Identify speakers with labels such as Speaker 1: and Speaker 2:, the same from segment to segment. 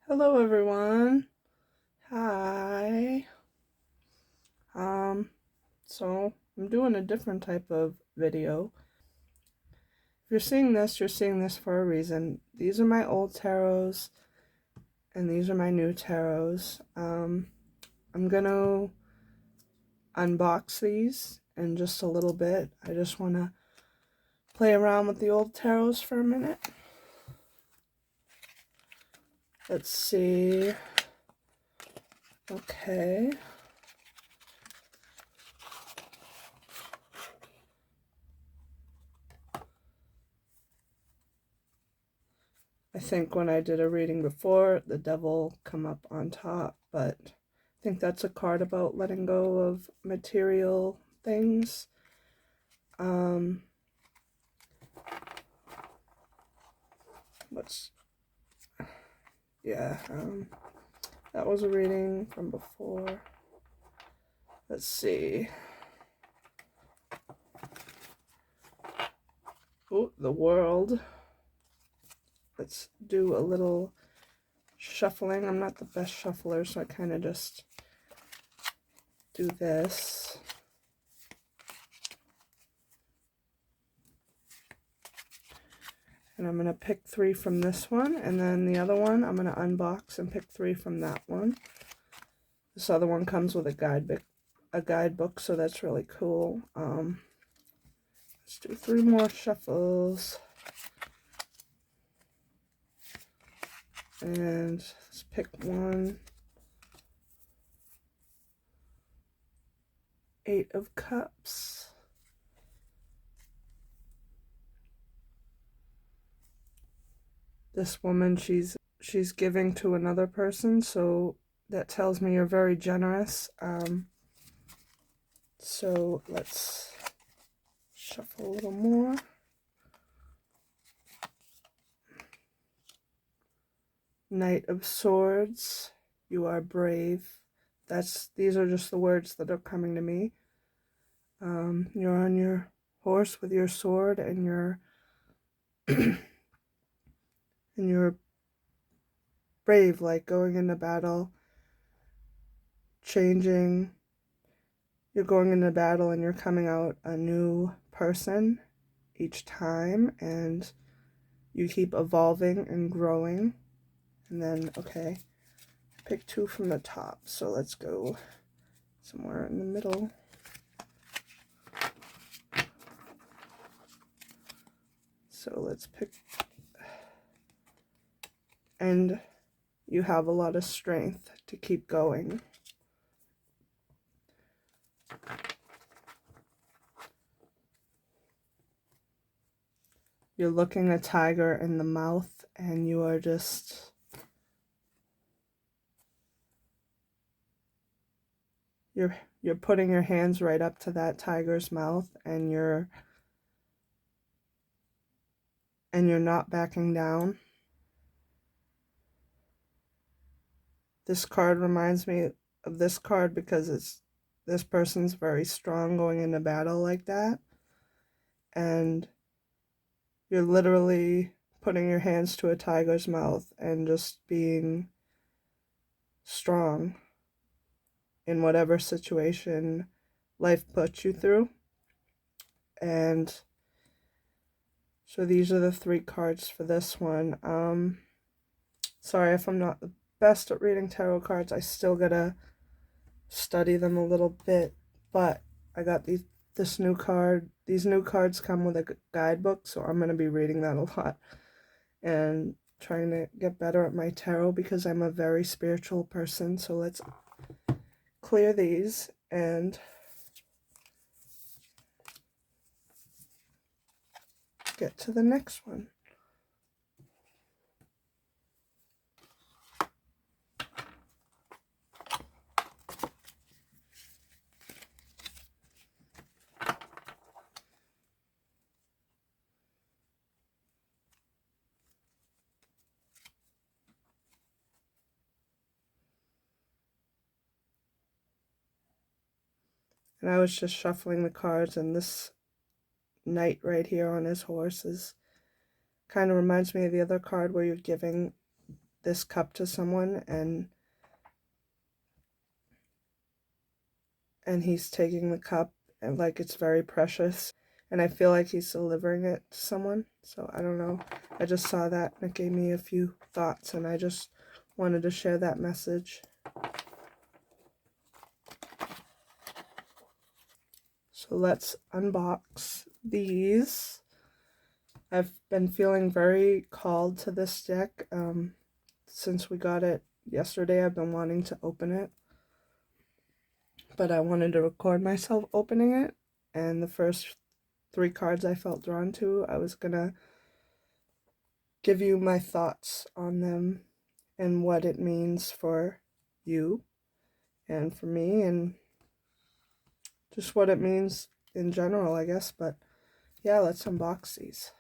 Speaker 1: Hello everyone. Hi. So I'm doing a different type of video. If you're seeing this for a reason. These are my old tarots and these are my new tarots. I'm gonna unbox these in just a little bit. I just wanna play around with the old tarots for a minute. Let's see. Okay. I think when I did a reading before, the devil come up on top, but I think that's a card about letting go of material things. That was a reading from before. Let's see. Oh, the world. Let's do a little shuffling. I'm not the best shuffler, so I kind of just do this. And I'm going to pick 3 from this one, and then the other one I'm going to unbox and pick 3 from that one. This other one comes with a guidebook, so that's really cool. Let's do 3 more shuffles. And let's pick one. 8 of Cups. This woman, she's giving to another person, so that tells me you're very generous. So let's shuffle a little more. Knight of Swords. You are brave. These are just the words that are coming to me. You're on your horse with your sword, and you're and you're brave, like going into battle, changing. You're going into battle and you're coming out a new person each time, and you keep evolving and growing. And then, okay, pick 2 from the top, so let's go somewhere in the middle. So let's pick, and you have a lot of strength to keep going. You're looking a tiger in the mouth, and you are just you're putting your hands right up to that tiger's mouth, and you're not backing down. This card reminds me of this card because this person's very strong going into battle like that, and you're literally putting your hands to a tiger's mouth and just being strong in whatever situation life puts you through. And so these are the 3 cards for this one. Sorry if I'm not the best at reading tarot cards. I still gotta study them a little bit, but I got this new card. These new cards come with a guidebook, so I'm gonna be reading that a lot and trying to get better at my tarot because I'm a very spiritual person. So let's clear these and get to the next one. And I was just shuffling the cards, and this knight right here on his horse kind of reminds me of the other card where you're giving this cup to someone, and he's taking the cup and like it's very precious, and I feel like he's delivering it to someone. So I don't know, I just saw that and it gave me a few thoughts, and I just wanted to share that message. So let's unbox these. I've been feeling very called to this deck since we got it yesterday. I've been wanting to open it, but I wanted to record myself opening it, and the first 3 cards I felt drawn to, I was gonna give you my thoughts on them and what it means for you and for me, and just what it means in general, I guess. But yeah, let's unbox these.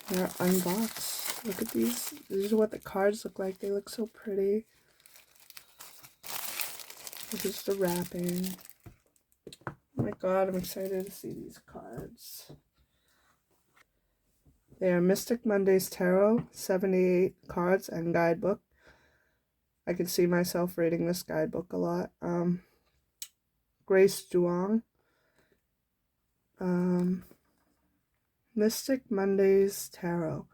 Speaker 1: They're unboxed. Look at these. These are what the cards look like. They look so pretty. This is the wrapping. Oh my god, I'm excited to see these cards. They are Mystic Mondays Tarot, 78 cards and guidebook. I could see myself reading this guidebook a lot. Grace Duong. Mystic Mondays Tarot.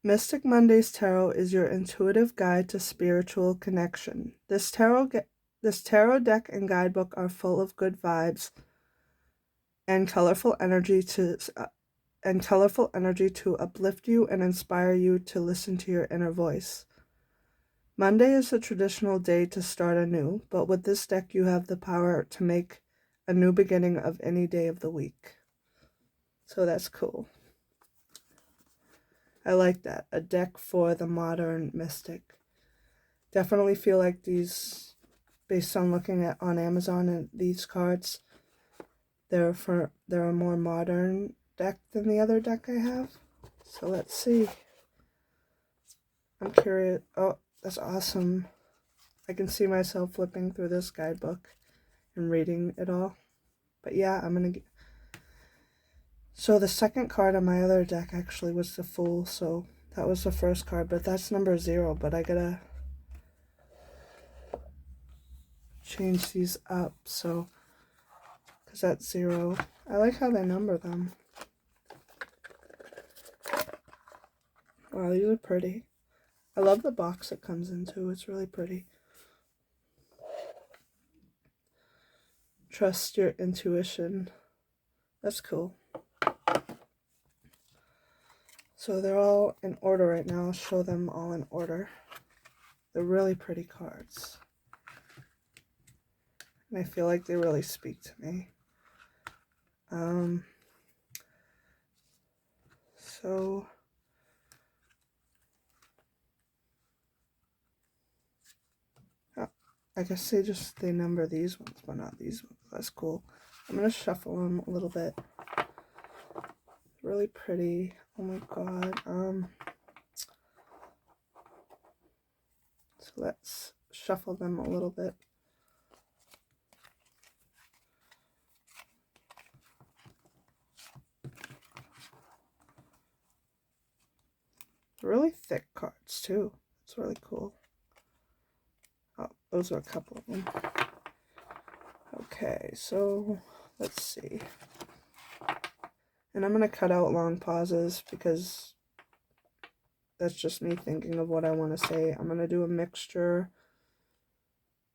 Speaker 1: Mystic Mondays Tarot is your intuitive guide to spiritual connection. This tarot deck and guidebook are full of good vibes and colorful energy to uplift you and inspire you to listen to your inner voice. Monday is a traditional day to start anew, but with this deck you have the power to make a new beginning of any day of the week. So that's cool. I like that. A deck for the modern mystic. Definitely feel like these, based on looking at on Amazon and these cards, they're a more modern deck than the other deck I have. So let's see. I'm curious. Oh, that's awesome. I can see myself flipping through this guidebook and reading it all. But yeah, I'm gonna get... So the second card on my other deck actually was the Fool, so that was the first card, but that's number 0, but I gotta change these up, so, because that's 0. I like how they number them. Wow, these are pretty. I love the box it comes into. It's really pretty. Trust your intuition. That's cool. So they're all in order right now. I'll show them all in order. They're really pretty cards. And I feel like they really speak to me. So I guess they number these ones, but not these ones. That's cool. I'm gonna shuffle them a little bit. Really pretty. Oh my god. So let's shuffle them a little bit. Really thick cards too. It's really cool. Oh, those are a couple of them. Okay, so let's see. And I'm going to cut out long pauses because that's just me thinking of what I want to say. I'm going to do a mixture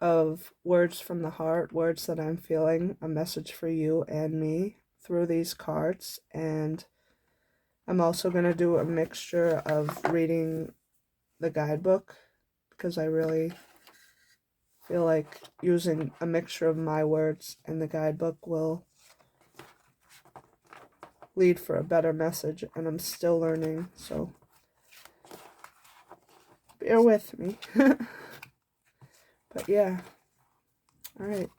Speaker 1: of words from the heart, words that I'm feeling, a message for you and me through these cards. And I'm also going to do a mixture of reading the guidebook because I really feel like using a mixture of my words and the guidebook will lead for a better message, and I'm still learning, so bear with me. But yeah. All right.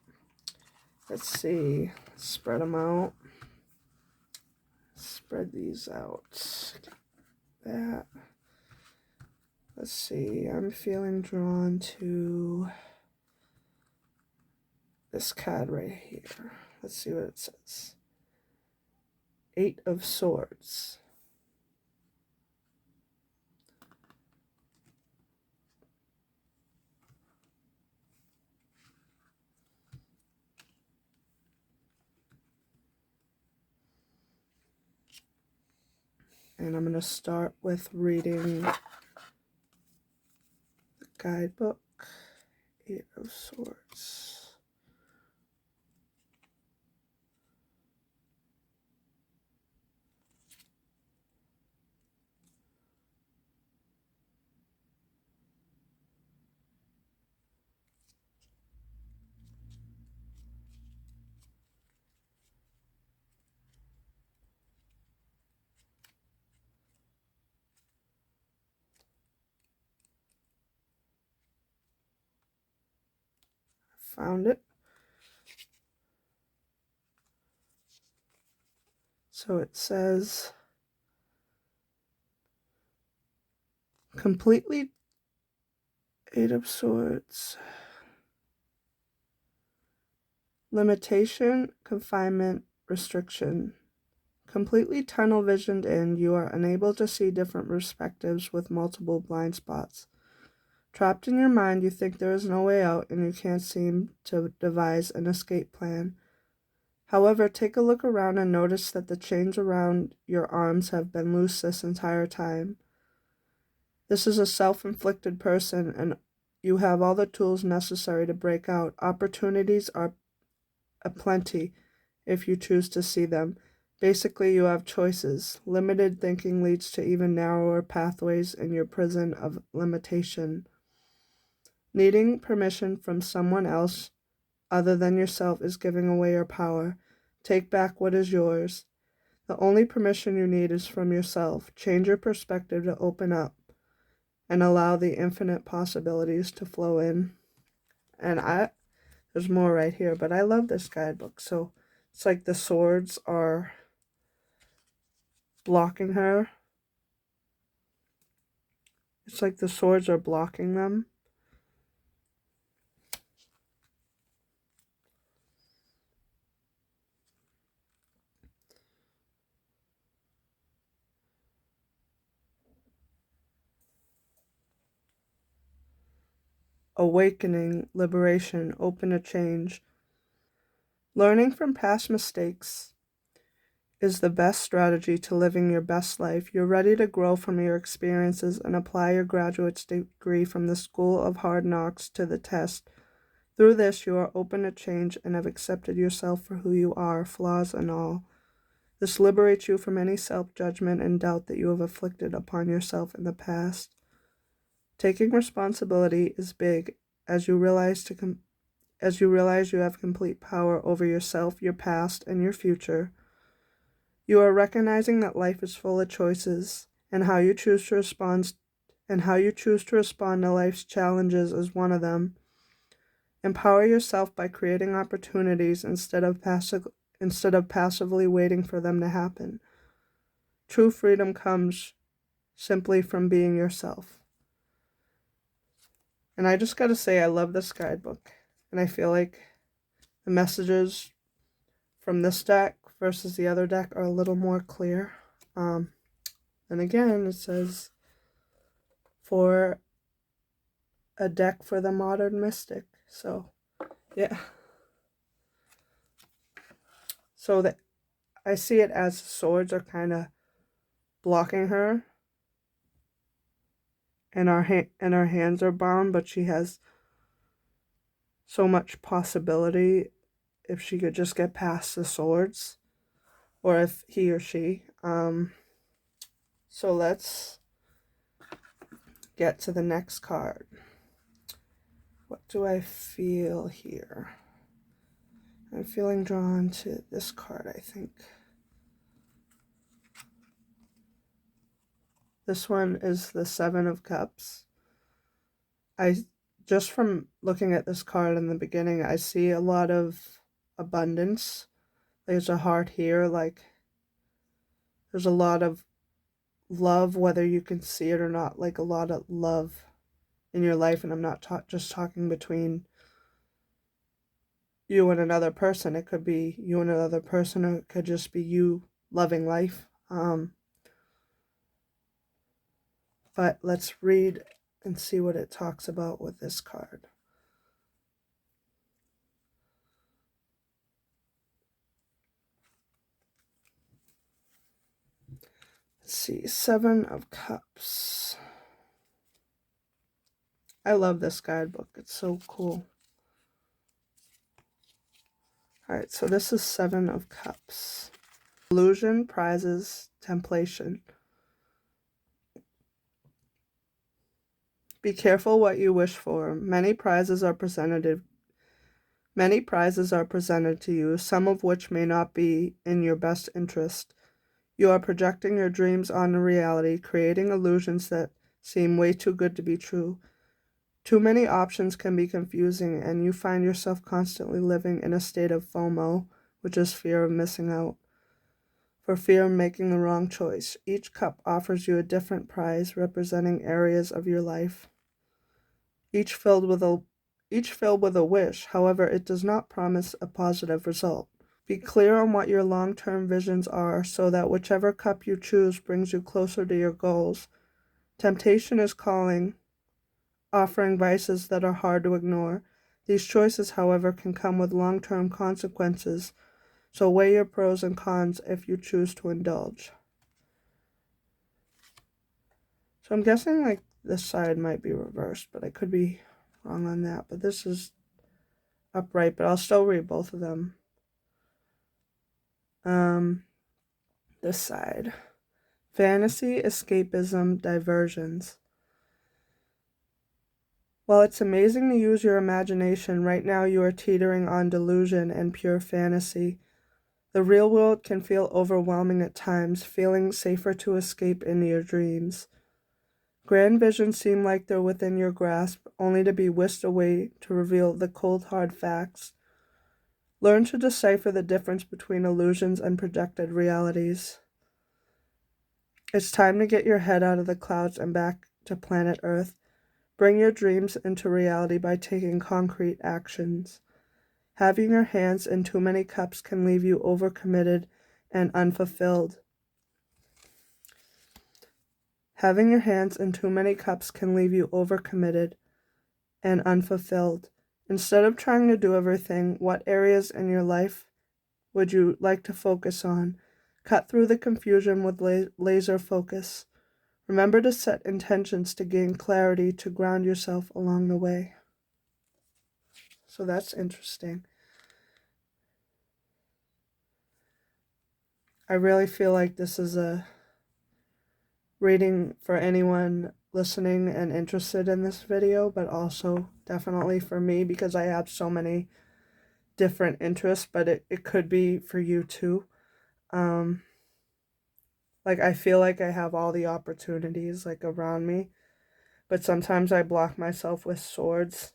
Speaker 1: Let's see. Spread them out. Spread these out. That. Let's see. I'm feeling drawn to this card right here. Let's see what it says. 8 of Swords. And I'm going to start with reading the guidebook. 8 of Swords. Found it. So it says, completely 8 of Swords. Limitation, confinement, restriction. Completely tunnel visioned in, you are unable to see different perspectives with multiple blind spots. Trapped in your mind, you think there is no way out and you can't seem to devise an escape plan. However, take a look around and notice that the chains around your arms have been loose this entire time. This is a self-inflicted person, and you have all the tools necessary to break out. Opportunities are aplenty if you choose to see them. Basically, you have choices. Limited thinking leads to even narrower pathways in your prison of limitation. Needing permission from someone else other than yourself is giving away your power. Take back what is yours. The only permission you need is from yourself. Change your perspective to open up and allow the infinite possibilities to flow in. And there's more right here, but I love this guidebook. So it's like the swords are blocking her. It's like the swords are blocking them. Awakening, liberation, open to change. Learning from past mistakes is the best strategy to living your best life. You're ready to grow from your experiences and apply your graduate's degree from the School of Hard Knocks to the test. Through this, you are open to change and have accepted yourself for who you are, flaws and all. This liberates you from any self-judgment and doubt that you have afflicted upon yourself in the past. Taking responsibility is big, as you realize you have complete power over yourself, your past, and your future. You are recognizing that life is full of choices, and how you choose to respond to life's challenges is one of them. Empower yourself by creating opportunities instead of passively waiting for them to happen. True freedom comes simply from being yourself. And I just gotta say, I love this guidebook, and I feel like the messages from this deck versus the other deck are a little more clear. And again, it says, for a deck for the modern mystic. So, yeah. So that I see it as swords are kind of blocking her, and our hands are bound, but she has so much possibility if she could just get past the swords, or if he or she. So let's get to the next card. What do I feel here? I'm feeling drawn to this card, I think. This one is the Seven of Cups. I just from looking at this card in the beginning, I see a lot of abundance. There's a heart here, like there's a lot of love, whether you can see it or not, like a lot of love in your life. And I'm not just talking between you and another person. It could be you and another person, or it could just be you loving life. But let's read and see what it talks about with this card. Let's see, 7 of Cups. I love this guidebook. It's so cool. Alright, so this is 7 of Cups. Illusion, prizes, temptation. Be careful what you wish for. Many prizes are presented to you, some of which may not be in your best interest. You are projecting your dreams onto reality, creating illusions that seem way too good to be true. Too many options can be confusing, and you find yourself constantly living in a state of FOMO, which is fear of missing out, for fear of making the wrong choice. Each cup offers you a different prize, representing areas of your life, each filled with a wish. However, it does not promise a positive result. Be clear on what your long-term visions are, so that whichever cup you choose brings you closer to your goals. Temptation is calling, offering vices that are hard to ignore. These choices, however, can come with long-term consequences, so weigh your pros and cons if you choose to indulge. So I'm guessing like this side might be reversed, but I could be wrong on that. But this is upright, but I'll still read both of them. This side. Fantasy, escapism, diversions. While it's amazing to use your imagination, right now you are teetering on delusion and pure fantasy. The real world can feel overwhelming at times, feeling safer to escape into your dreams. Grand visions seem like they're within your grasp, only to be whisked away to reveal the cold, hard facts. Learn to decipher the difference between illusions and projected realities. It's time to get your head out of the clouds and back to planet Earth. Bring your dreams into reality by taking concrete actions. Having your hands in too many cups can leave you overcommitted and unfulfilled. Having your hands in too many cups can leave you overcommitted and unfulfilled. Instead of trying to do everything, what areas in your life would you like to focus on? Cut through the confusion with laser focus. Remember to set intentions to gain clarity, to ground yourself along the way. So that's interesting. I really feel like this is a reading for anyone listening and interested in this video, but also definitely for me, because I have so many different interests, but it could be for you too. Like I feel like I have all the opportunities like around me, but sometimes I block myself with swords,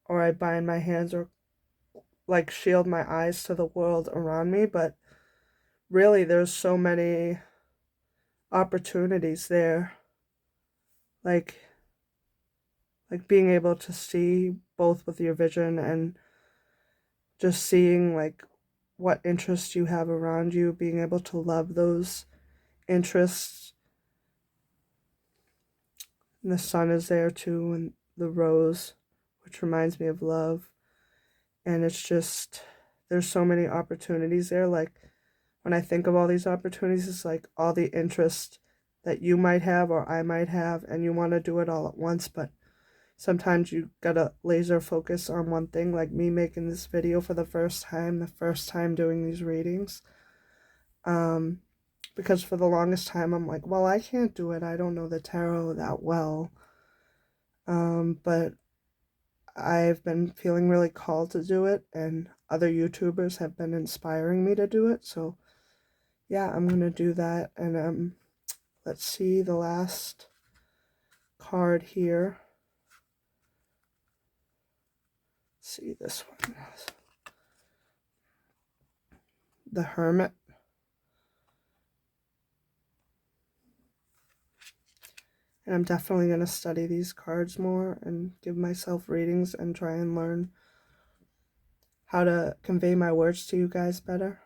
Speaker 1: or I bind my hands, or like shield my eyes to the world around me. But really there's so many opportunities there, like being able to see both with your vision and just seeing like what interests you have around you, being able to love those interests. And the sun is there too, and the rose, which reminds me of love. And it's just, there's so many opportunities there. Like when I think of all these opportunities, it's like all the interest that you might have or I might have, and you want to do it all at once, but sometimes you gotta laser focus on one thing, like me making this video for the first time doing these readings. Because for the longest time I'm like, well, I can't do it. I don't know the tarot that well. But I've been feeling really called to do it, and other YouTubers have been inspiring me to do it. So yeah, I'm gonna do that. And let's see the last card here. see this one. The Hermit. And I'm definitely going to study these cards more and give myself readings and try and learn how to convey my words to you guys better.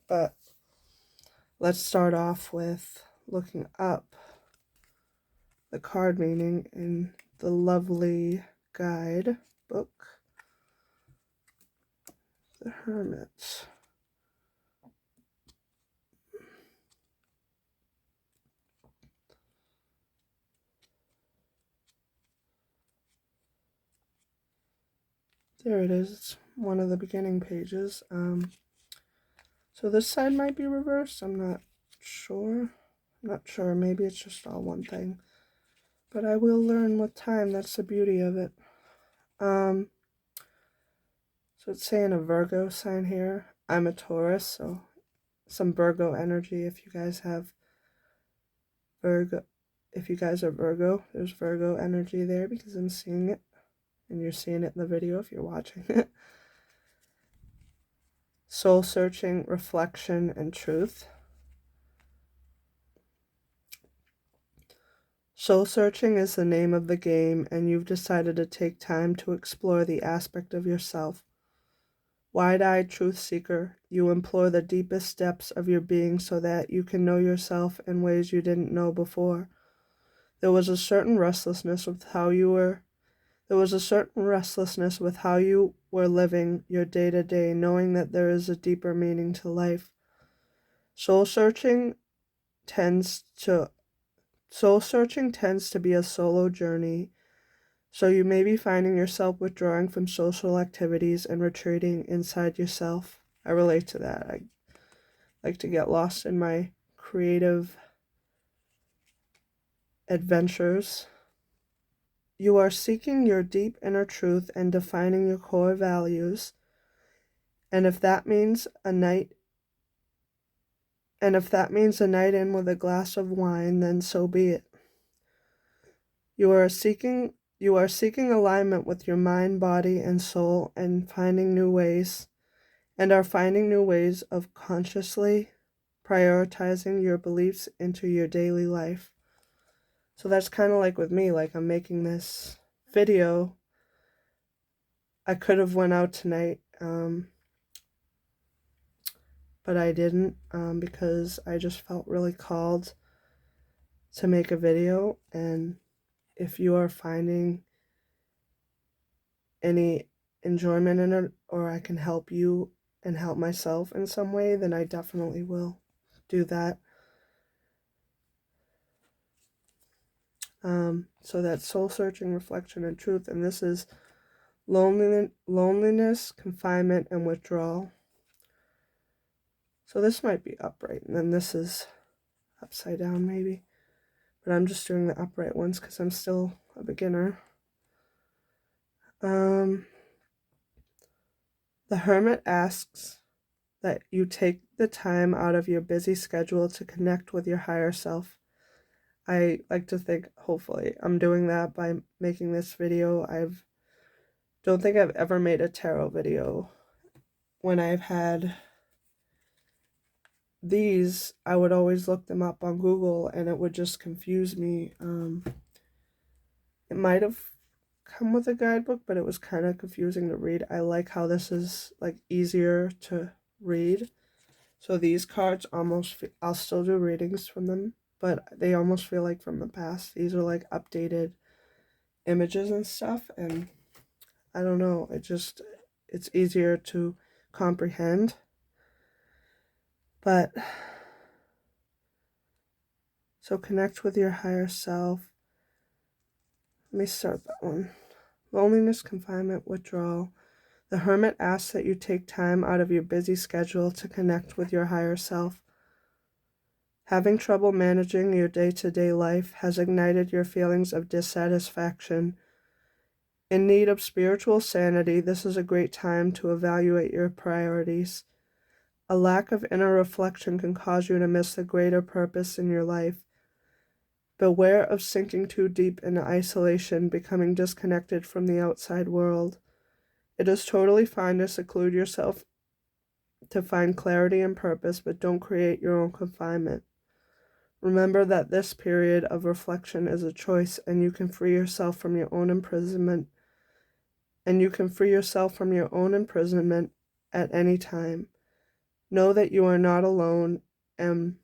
Speaker 1: But let's start off with looking up the card meaning in the lovely guide book, The Hermit. There it is. It's one of the beginning pages. So this side might be reversed. I'm not sure. Maybe it's just all one thing. But I will learn with time. That's the beauty of it. So it's saying a Virgo sign here. I'm a Taurus, so some Virgo energy. If you guys have Virgo, if you guys are Virgo, there's Virgo energy there because I'm seeing it. And you're seeing it in the video if you're watching it. Soul searching, reflection, and truth. Soul searching is the name of the game, and you've decided to take time to explore the aspect of yourself. Wide-eyed truth seeker, you implore the deepest depths of your being so that you can know yourself in ways you didn't know before. There was a certain restlessness with how you were living your day-to-day, knowing that there is a deeper meaning to life. Soul searching tends to be a solo journey, so you may be finding yourself withdrawing from social activities and retreating inside yourself. I relate to that. I like to get lost in my creative adventures. You are seeking your deep inner truth and defining your core values, and if that means a night in with a glass of wine, then so be it. You are seeking alignment with your mind, body, and soul, and are finding new ways of consciously prioritizing your beliefs into your daily life. So that's kind of like with me, like I'm making this video. I could have went out tonight, but I didn't, because I just felt really called to make a video. And if you are finding any enjoyment in it, or I can help you and help myself in some way, then I definitely will do that. So that's soul searching, reflection, and truth, and this is loneliness, confinement, and withdrawal. So this might be upright, and then this is upside down maybe, but I'm just doing the upright ones because I'm still a beginner. The Hermit asks that you take the time out of your busy schedule to connect with your higher self. I like to think, hopefully, I'm doing that by making this video. Don't think I've ever made a tarot video. When I've had these, I would always look them up on Google and it would just confuse me. It might have come with a guidebook, but it was kind of confusing to read. I like how this is like easier to read. So these cards I'll still do readings from them, but they almost feel like from the past. These are like updated images and stuff, and I don't know, it's easier to comprehend. But so connect with your higher self. Let me start that one. Loneliness, confinement, withdrawal. The Hermit asks that you take time out of your busy schedule to connect with your higher self. Having trouble managing your day-to-day life has ignited your feelings of dissatisfaction. In need of spiritual sanity, this is a great time to evaluate your priorities. A lack of inner reflection can cause you to miss the greater purpose in your life. Beware of sinking too deep into isolation, becoming disconnected from the outside world. It is totally fine to seclude yourself to find clarity and purpose, but don't create your own confinement. Remember that this period of reflection is a choice, and you can free yourself from your own imprisonment. At any time. Know that you are not alone, and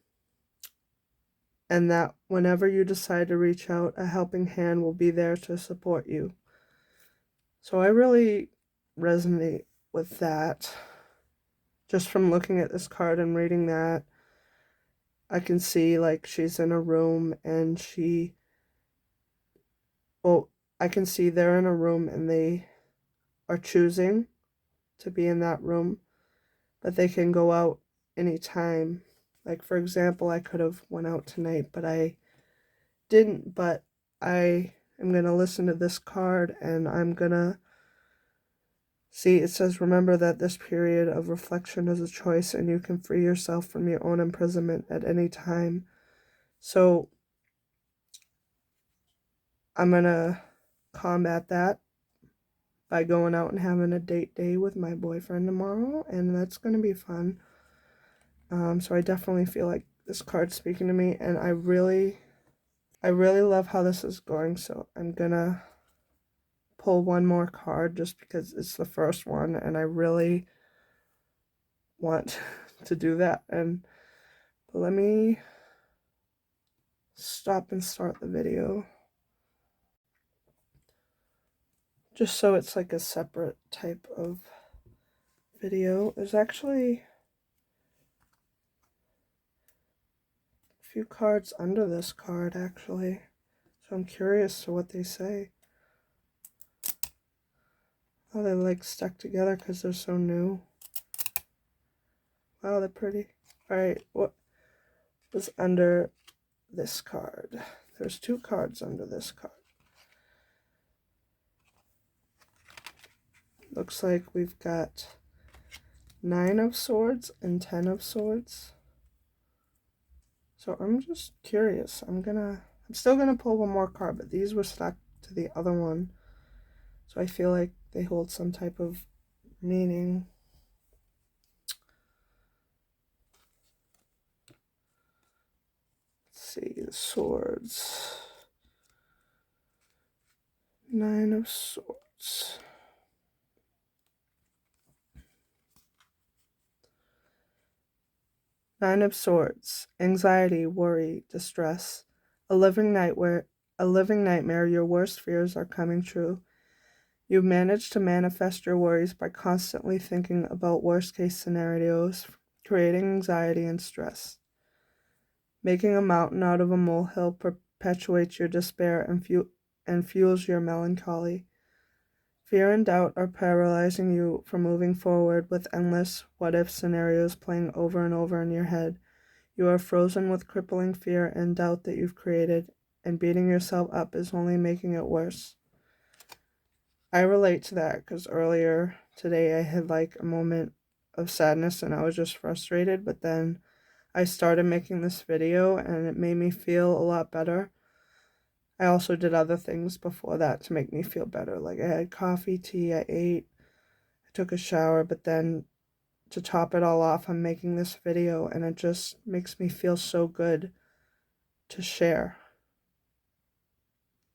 Speaker 1: that whenever you decide to reach out, a helping hand will be there to support you. So I really resonate with that. Just from looking at this card and reading that, I can see like she's in a room and I can see they're in a room and they are choosing to be in that room, but they can go out anytime. Like, for example, I could have went out tonight, but I didn't. But I am going to listen to this card, and I'm going to see, it says, remember that this period of reflection is a choice, and you can free yourself from your own imprisonment at any time. So I'm going to combat that by going out and having a date day with my boyfriend tomorrow, and that's going to be fun. So I definitely feel like this card's speaking to me, and I really love how this is going, so I'm gonna pull one more card just because it's the first one, and I really want to do that. But let me stop and start the video, just so it's like a separate type of video. There's actually a few cards under this card, actually, so I'm curious to what they say. Oh, they're like stuck together because they're so new. Wow, they're pretty. Alright, what was under this card? There's two cards under this card. Looks like we've got 9 of Swords and 10 of Swords. So I'm just curious. I'm still gonna pull one more card, but these were stuck to the other one. So I feel like they hold some type of meaning. Let's see, the Swords. 9 of Swords. Nine of Swords. Anxiety, worry, distress. A living nightmare, your worst fears are coming true. You manage to manifest your worries by constantly thinking about worst-case scenarios, creating anxiety and stress. Making a mountain out of a molehill perpetuates your despair and fuels your melancholy. Fear and doubt are paralyzing you from moving forward with endless what-if scenarios playing over and over in your head. You are frozen with crippling fear and doubt that you've created, and beating yourself up is only making it worse. I relate to that because earlier today I had like a moment of sadness and I was just frustrated, but then I started making this video and it made me feel a lot better. I also did other things before that to make me feel better. Like I had coffee, tea, I ate, I took a shower, but then to top it all off, I'm making this video and it just makes me feel so good to share.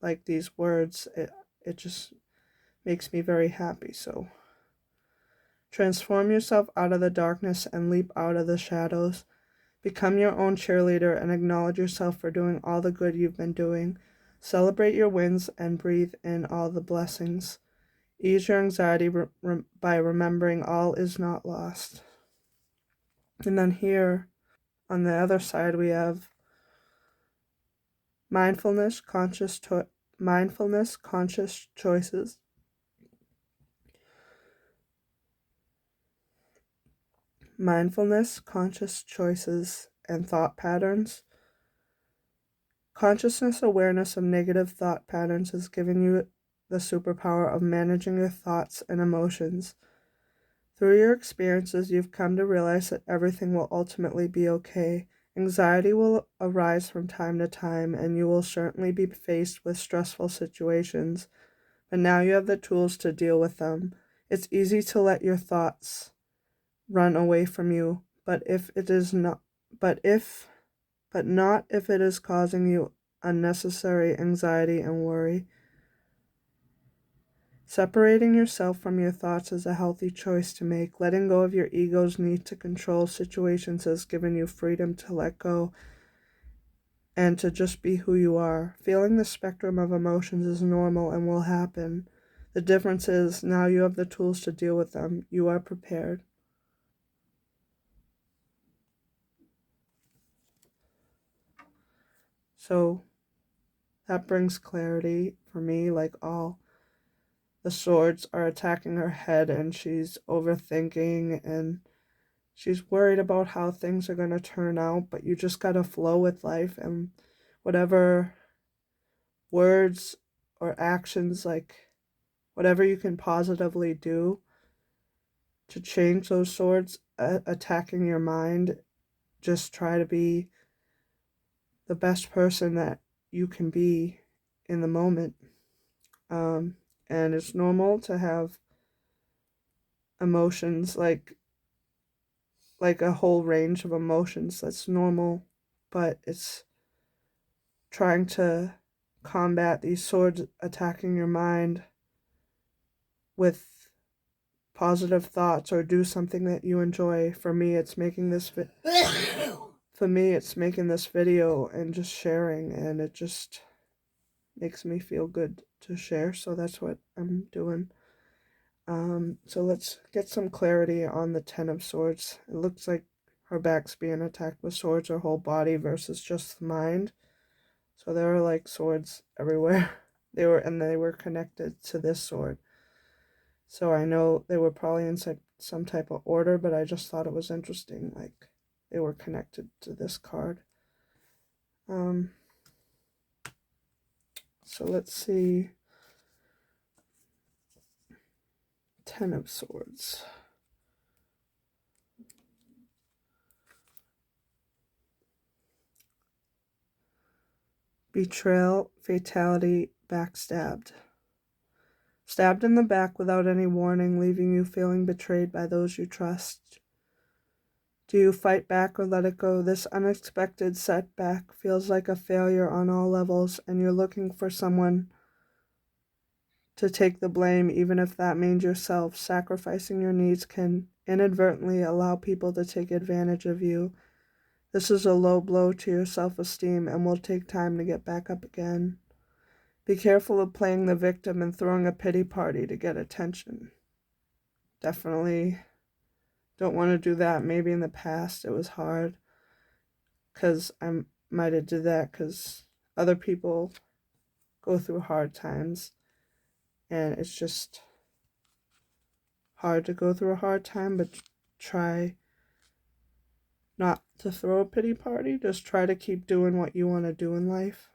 Speaker 1: Like these words, it just makes me very happy. So transform yourself out of the darkness and leap out of the shadows. Become your own cheerleader and acknowledge yourself for doing all the good you've been doing. Celebrate your wins and breathe in all the blessings. Ease your anxiety by remembering all is not lost. And then here on the other side we have mindfulness, conscious choices. Mindfulness, conscious choices, and thought patterns. Consciousness awareness of negative thought patterns has given you the superpower of managing your thoughts and emotions. Through your experiences, you've come to realize that everything will ultimately be okay, Anxiety will arise from time to time, and you will certainly be faced with stressful situations, but now you have the tools to deal with them. It's easy to let your thoughts run away from you, but if it is not, but not if it is causing you unnecessary anxiety and worry. Separating yourself from your thoughts is a healthy choice to make. Letting go of your ego's need to control situations has given you freedom to let go and to just be who you are. Feeling the spectrum of emotions is normal and will happen. The difference is now you have the tools to deal with them. You are prepared. So that brings clarity for me, like all the swords are attacking her head and she's overthinking and she's worried about how things are going to turn out, but you just got to flow with life, and whatever words or actions, like whatever you can positively do to change those swords attacking your mind, just try to be the best person that you can be in the moment. And it's normal to have emotions, like a whole range of emotions. That's normal, but it's trying to combat these swords attacking your mind with positive thoughts or do something that you enjoy. For me, it's making this video and just sharing, and it just makes me feel good to share, so that's what I'm doing. So let's get some clarity on the Ten of Swords. It looks like her back's being attacked with swords, her whole body versus just the mind. So there are like swords everywhere. They were connected to this sword. So I know they were probably in some type of order, but I just thought it was interesting, like they were connected to this card. So let's see. Ten of Swords. Betrayal, fatality, backstabbed. Stabbed in the back without any warning, leaving you feeling betrayed by those you trust. Do you fight back or let it go? This unexpected setback feels like a failure on all levels, and you're looking for someone to take the blame, even if that means yourself. Sacrificing your needs can inadvertently allow people to take advantage of you. This is a low blow to your self-esteem and will take time to get back up again. Be careful of playing the victim and throwing a pity party to get attention. Definitely don't want to do that. Maybe in the past it was hard because I might have did that because other people go through hard times, and it's just hard to go through a hard time, but try not to throw a pity party. Just try to keep doing what you want to do in life.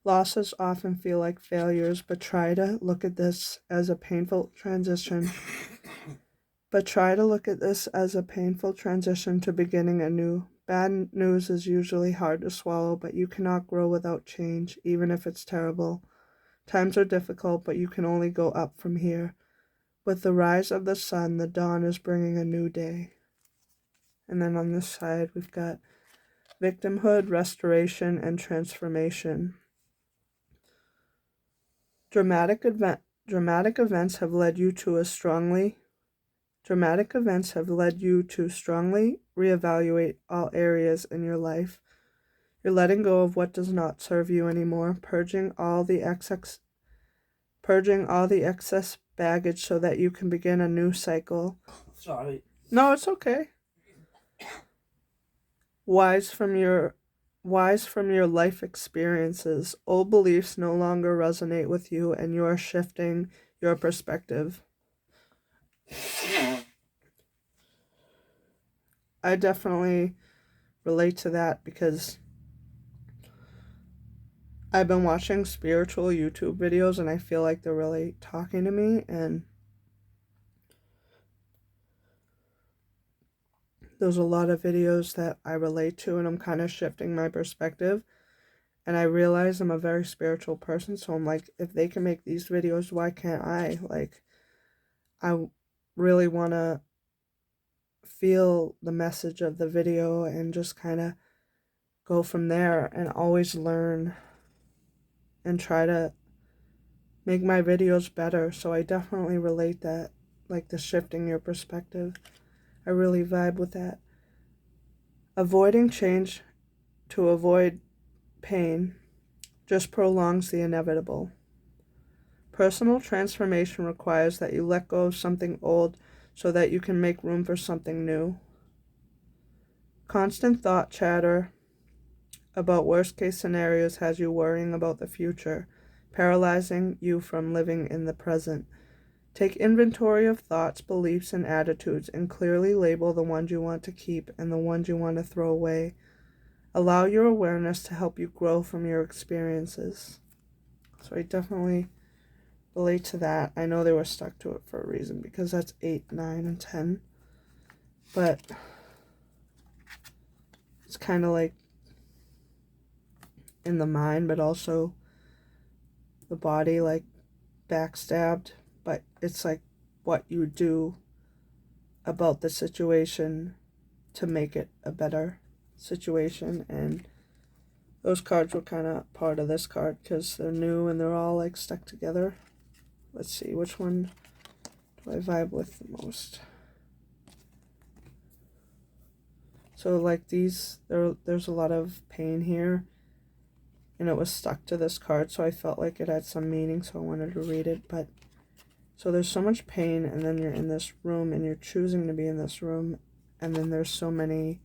Speaker 1: Losses often feel like failures, but try to look at this as a painful transition. To beginning anew. Bad news is usually hard to swallow, but you cannot grow without change, even if it's terrible. Times are difficult, but you can only go up from here. With the rise of the sun, the dawn is bringing a new day. And then on this side, we've got victimhood, restoration, and transformation. Dramatic events have led you to strongly reevaluate all areas in your life. You're letting go of what does not serve you anymore, purging all the excess baggage so that you can begin a new cycle.
Speaker 2: Sorry.
Speaker 1: No, it's okay. Wise from your life experiences. Old beliefs no longer resonate with you, and you are shifting your perspective. I definitely relate to that because I've been watching spiritual YouTube videos and I feel like they're really talking to me, and there's a lot of videos that I relate to, and I'm kind of shifting my perspective. And I realize I'm a very spiritual person, so I'm like, if they can make these videos, why can't I? Like, I really want to feel the message of the video and just kind of go from there and always learn and try to make my videos better. So I definitely relate that, like the shifting your perspective. I really vibe with that. Avoiding change to avoid pain just prolongs the inevitable. Personal transformation requires that you let go of something old so that you can make room for something new. Constant thought chatter about worst-case scenarios has you worrying about the future, paralyzing you from living in the present. Take inventory of thoughts, beliefs, and attitudes and clearly label the ones you want to keep and the ones you want to throw away. Allow your awareness to help you grow from your experiences. So I definitely relate to that. I know they were stuck to it for a reason because that's 8, 9, and 10. But it's kind of like in the mind, but also the body, like backstabbed. But it's like what you do about the situation to make it a better situation. And those cards were kind of part of this card because they're new and they're all like stuck together. Let's see, which one do I vibe with the most? So like these, there's a lot of pain here, and it was stuck to this card, so I felt like it had some meaning, so I wanted to read it. But so there's so much pain, and then you're in this room, and you're choosing to be in this room, and then there's so many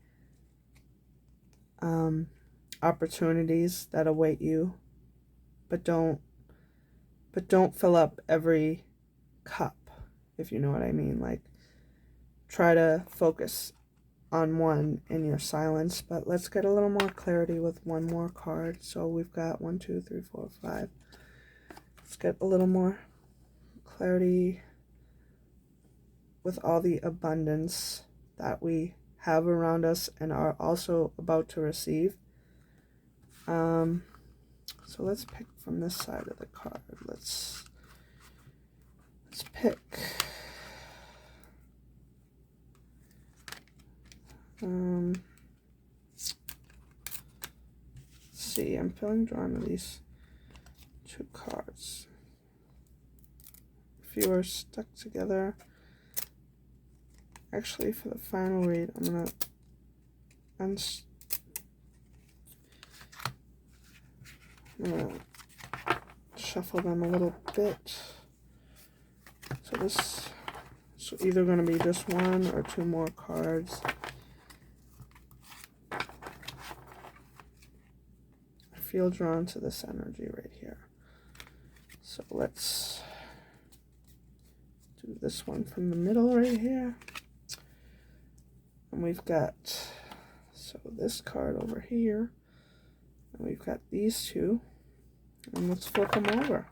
Speaker 1: opportunities that await you, but don't fill up every cup, if you know what I mean. Like, try to focus on one in your silence. But let's get a little more clarity with one more card. So we've got 1, 2, 3, 4, 5. Let's get a little more clarity with all the abundance that we have around us and are also about to receive. So let's pick from this side of the card. Let's pick let's see, I'm feeling drawn to these 2 cards. If you are stuck together, actually for the final read, I'm gonna shuffle them a little bit. So this is either going to be just 1 or 2 more cards. I feel drawn to this energy right here. So let's do this one from the middle right here. And we've got, so this card over here. And we've got these 2. And let's flip them over.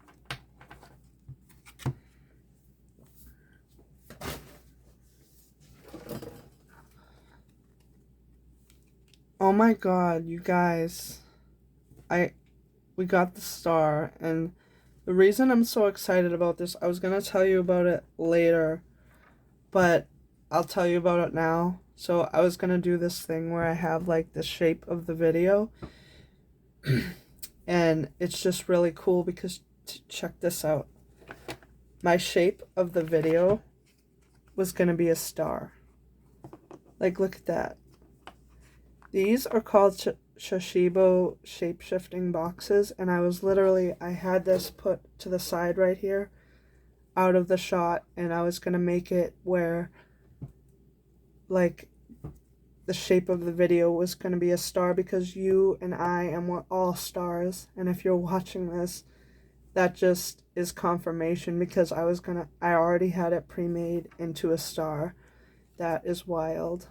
Speaker 1: Oh my god, you guys. We got the star, and the reason I'm so excited about this, I was going to tell you about it later, but I'll tell you about it now. So I was going to do this thing where I have like the shape of the video, and it's just really cool because check this out. My shape of the video was going to be a star. Like, look at that. These are called Sashibo shape-shifting boxes, and I had this put to the side right here out of the shot, and I was going to make it where like the shape of the video was going to be a star because you and I and we're all stars. And if you're watching this, that just is confirmation because I already had it pre-made into a star. That is wild.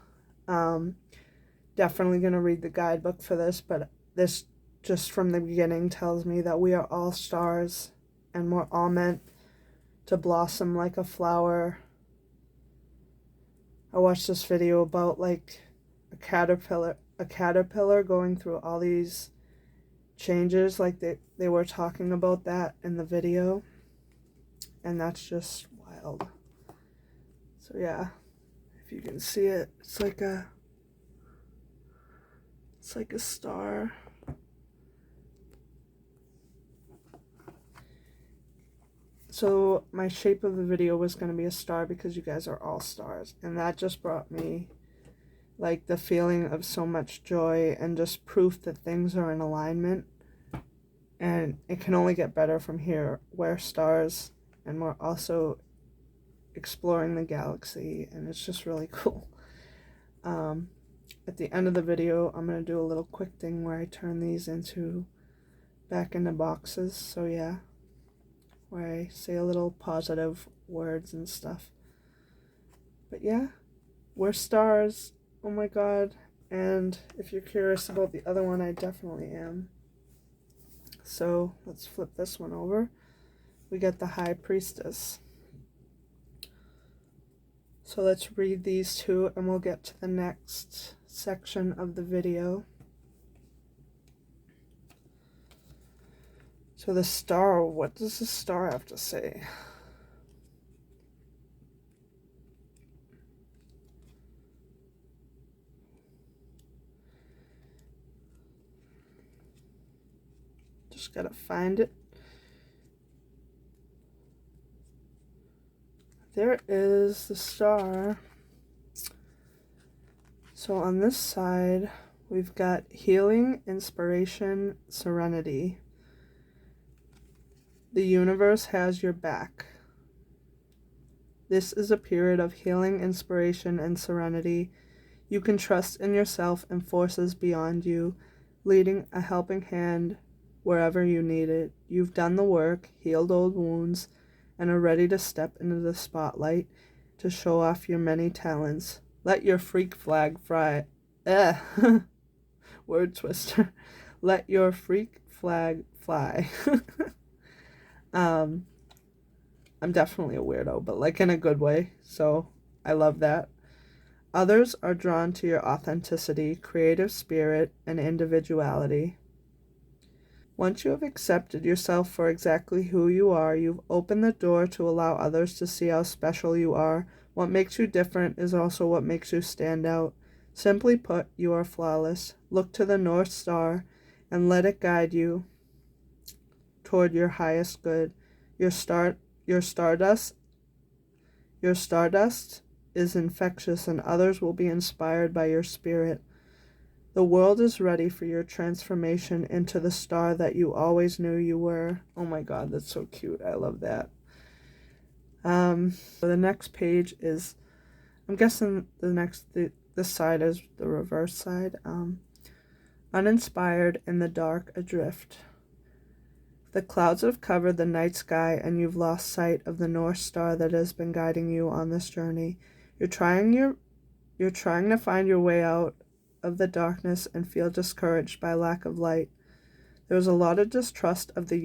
Speaker 1: Definitely going to read the guidebook for this, but this just from the beginning tells me that we are all stars and we're all meant to blossom like a flower. I watched this video about like a caterpillar going through all these changes, like they were talking about that in the video, and that's just wild. So yeah, if you can see it, it's like a star. So my shape of the video was going to be a star because you guys are all stars, and that just brought me like the feeling of so much joy and just proof that things are in alignment, and it can only get better from here. We're stars, and we're also exploring the galaxy, and it's just really cool. At the end of the video, I'm going to do a little quick thing where I turn these back into boxes. So yeah, where I say a little positive words and stuff. But yeah, we're stars. Oh my god. And if you're curious about the other one, I definitely am. So let's flip this one over. We got the High Priestess. So let's read these two and we'll get to the next section of the video. So the star, what does the star have to say? Just gotta find it. There is the star. So on this side, we've got healing, inspiration, serenity. The universe has your back. This is a period of healing, inspiration, and serenity. You can trust in yourself and forces beyond you, leading a helping hand wherever you need it. You've done the work, healed old wounds, and are ready to step into the spotlight to show off your many talents. Let your freak flag fly. Word twister. Let your freak flag fly. I'm definitely a weirdo, but like in a good way, so I love that. Others are drawn to your authenticity, creative spirit, and individuality. Once you have accepted yourself for exactly who you are, you've opened the door to allow others to see how special you are. What makes you different is also what makes you stand out. Simply put, you are flawless. Look to the North Star and let it guide you toward your highest good. Your stardust is infectious, and others will be inspired by your spirit. The world is ready for your transformation into the star that you always knew you were. Oh my god, that's so cute. I love that. So the next page is, I'm guessing this side is the reverse side. Uninspired, in the dark, adrift. The clouds have covered the night sky and you've lost sight of the North Star that has been guiding you on this journey. You're trying to find your way out of the darkness and feel discouraged by lack of light. There is a lot of distrust of the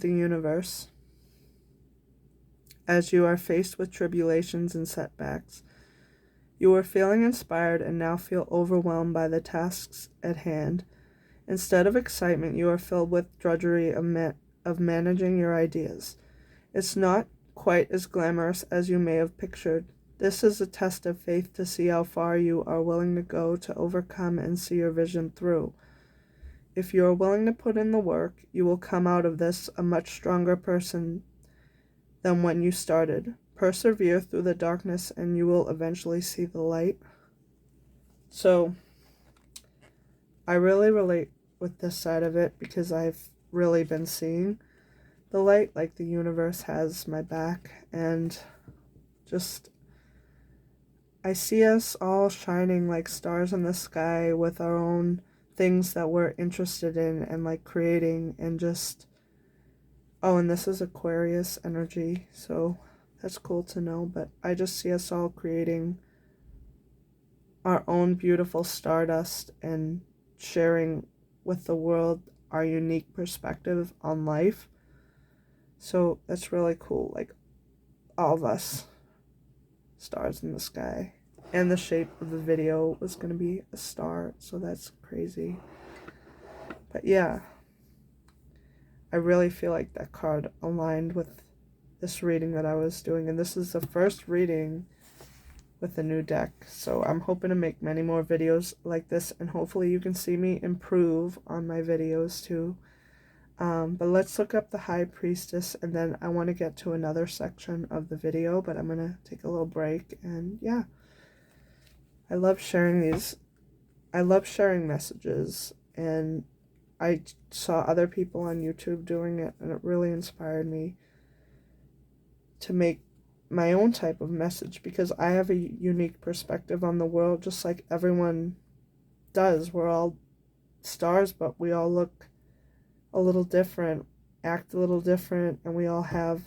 Speaker 1: universe as you are faced with tribulations and setbacks. You are feeling inspired and now feel overwhelmed by the tasks at hand. Instead of excitement, you are filled with drudgery of managing your ideas. It's not quite as glamorous as you may have pictured. This is a test of faith to see how far you are willing to go to overcome and see your vision through. If you are willing to put in the work, you will come out of this a much stronger person than when you started. Persevere through the darkness and you will eventually see the light. So, I really relate with this side of it because I've really been seeing the light, like the universe has my back, and just I see us all shining like stars in the sky with our own things that we're interested in and like creating, and just, oh, and this is Aquarius energy, so that's cool to know. But I just see us all creating our own beautiful stardust and sharing with the world our unique perspective on life. So that's really cool, like all of us stars in the sky. And the shape of the video was going to be a star, so that's crazy. But yeah, I really feel like that card aligned with this reading that I was doing. And this is the first reading with the new deck. So I'm hoping to make many more videos like this. And hopefully you can see me improve on my videos too. But let's look up the High Priestess, and then I want to get to another section of the video, but I'm going to take a little break. And yeah, I love sharing these. I love sharing messages, and I saw other people on YouTube doing it, and it really inspired me to make my own type of message, because I have a unique perspective on the world, just like everyone does. We're all stars, but we all look a little different, act a little different, and we all have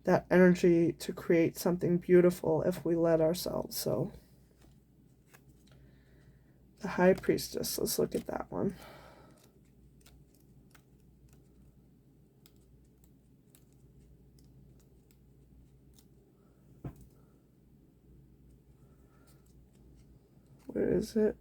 Speaker 1: that energy to create something beautiful if we let ourselves. So the High Priestess, let's look at that one. Where is it?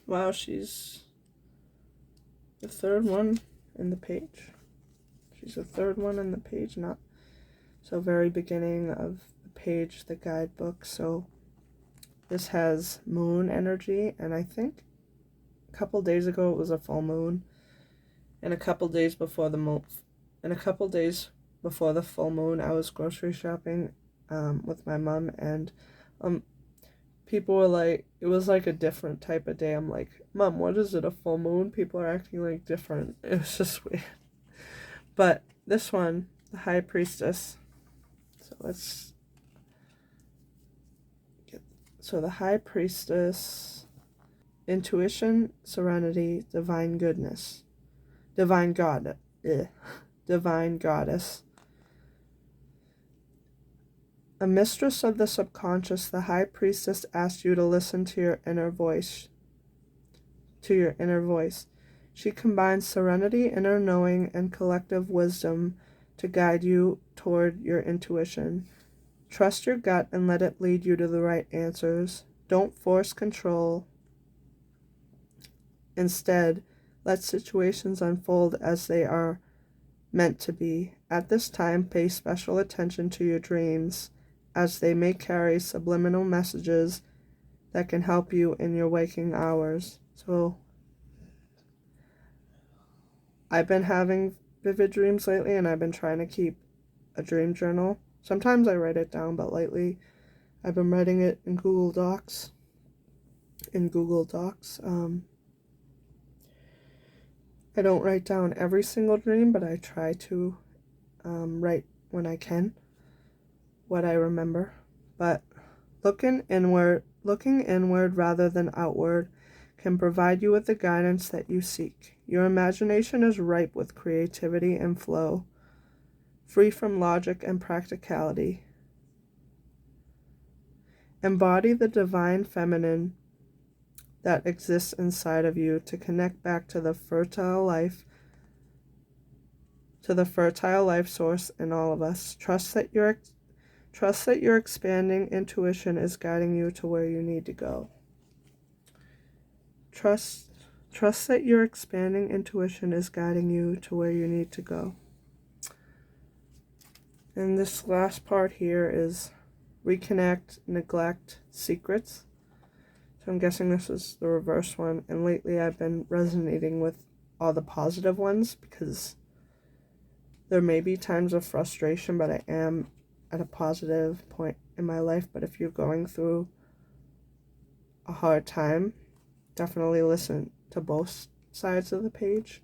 Speaker 1: Wow, she's the third one in the page. She's the third one in the page, not so very beginning of the page, the guidebook. So this has moon energy, and I think a couple days ago it was a full moon, and a couple days before the full moon, I was grocery shopping with my mom, and people were like, it was like a different type of day. I'm like, Mom, what is it, a full moon? People are acting like different. It was just weird. But this one, the High Priestess. So let's get, so the High Priestess, intuition, serenity, divine goodness, divine God, divine goddess. A mistress of the subconscious, the High Priestess asks you to listen to your inner voice. She combines serenity, inner knowing, and collective wisdom to guide you toward your intuition. Trust your gut and let it lead you to the right answers. Don't force control. Instead, let situations unfold as they are meant to be. At this time, pay special attention to your dreams, as they may carry subliminal messages that can help you in your waking hours. So, I've been having vivid dreams lately, and I've been trying to keep a dream journal. Sometimes I write it down, but lately I've been writing it in Google Docs. I don't write down every single dream, but I try to write when I can what I remember. But looking inward rather than outward can provide you with the guidance that you seek. Your imagination is ripe with creativity and flow, free from logic and practicality. Embody the divine feminine that exists inside of you to connect back to the fertile life source in all of us. Trust that your expanding intuition is guiding you to where you need to go. Trust that your expanding intuition is guiding you to where you need to go. And this last part here is reconnect, neglect, secrets. So I'm guessing this is the reverse one. And lately I've been resonating with all the positive ones, because there may be times of frustration, but I am at a positive point in my life. But if you're going through a hard time, definitely listen to both sides of the page,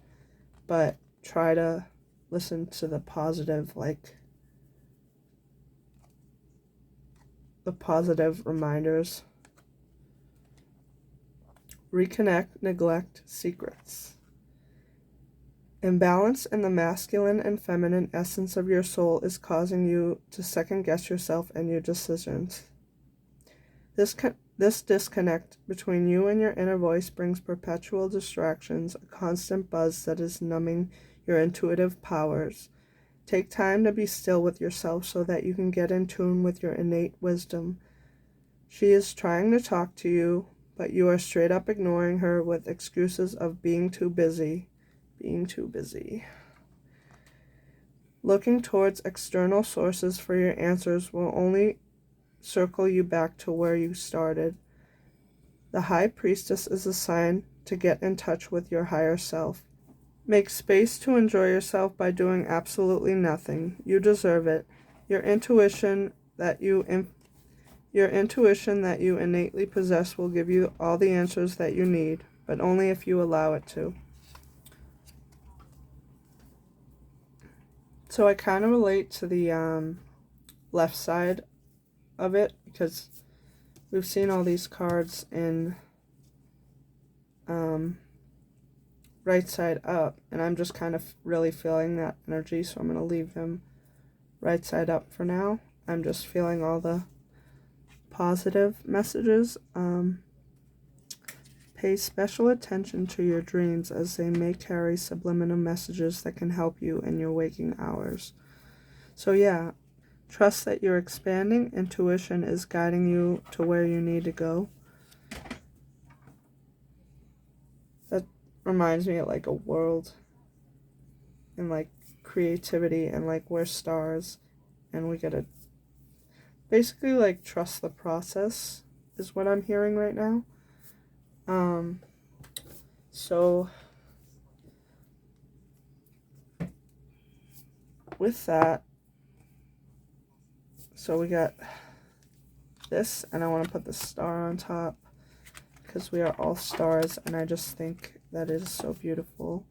Speaker 1: but try to listen to the positive, like the positive reminders. Reconnect, neglect, secrets. Imbalance in the masculine and feminine essence of your soul is causing you to second-guess yourself and your decisions. This disconnect between you and your inner voice brings perpetual distractions, a constant buzz that is numbing your intuitive powers. Take time to be still with yourself so that you can get in tune with your innate wisdom. She is trying to talk to you, but you are straight up ignoring her with excuses of being too busy. Looking towards external sources for your answers will only circle you back to where you started. The High Priestess is a sign to get in touch with your higher self. Make space to enjoy yourself by doing absolutely nothing. You deserve it. Your intuition that you innately possess will give you all the answers that you need, but only if you allow it to. So I kind of relate to the left side of it, because we've seen all these cards in right side up, and I'm just kind of really feeling that energy, so I'm going to leave them right side up for now. I'm just feeling all the positive messages. Pay special attention to your dreams, as they may carry subliminal messages that can help you in your waking hours. So yeah, trust that your expanding intuition is guiding you to where you need to go. That reminds me of like a world and like creativity, and like we're stars and we gotta basically like trust the process is what I'm hearing right now. So with that, so we got this, and I want to put the star on top because we are all stars, and I just think that is so beautiful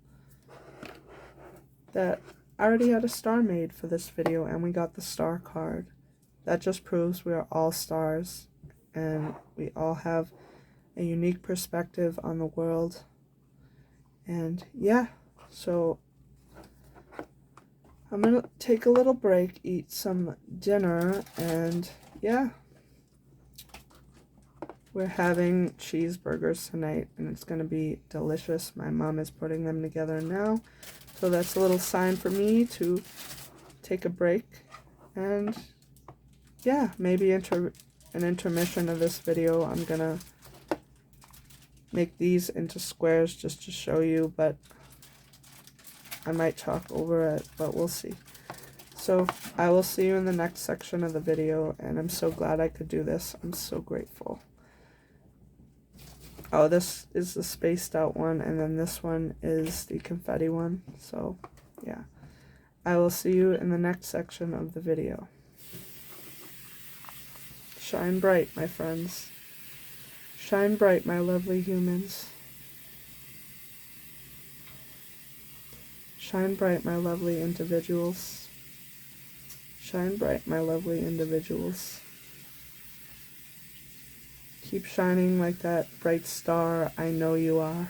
Speaker 1: that I already had a star made for this video, and we got the star card. That just proves we are all stars, and we all have a unique perspective on the world. And yeah, so I'm gonna take a little break, eat some dinner, and yeah, we're having cheeseburgers tonight, and it's gonna be delicious. My mom is putting them together now, so that's a little sign for me to take a break. And yeah, maybe an intermission of this video, I'm gonna make these into squares just to show you, but I might talk over it, but we'll see. So I will see you in the next section of the video, and I'm so glad I could do this. I'm so grateful. Oh, this is the spaced out one, and then this one is the confetti one. So yeah, I will see you in the next section of the video. Shine bright, my friends. Shine bright, my lovely humans. Shine bright, my lovely individuals. Shine bright, my lovely individuals. Keep shining like that bright star I know you are.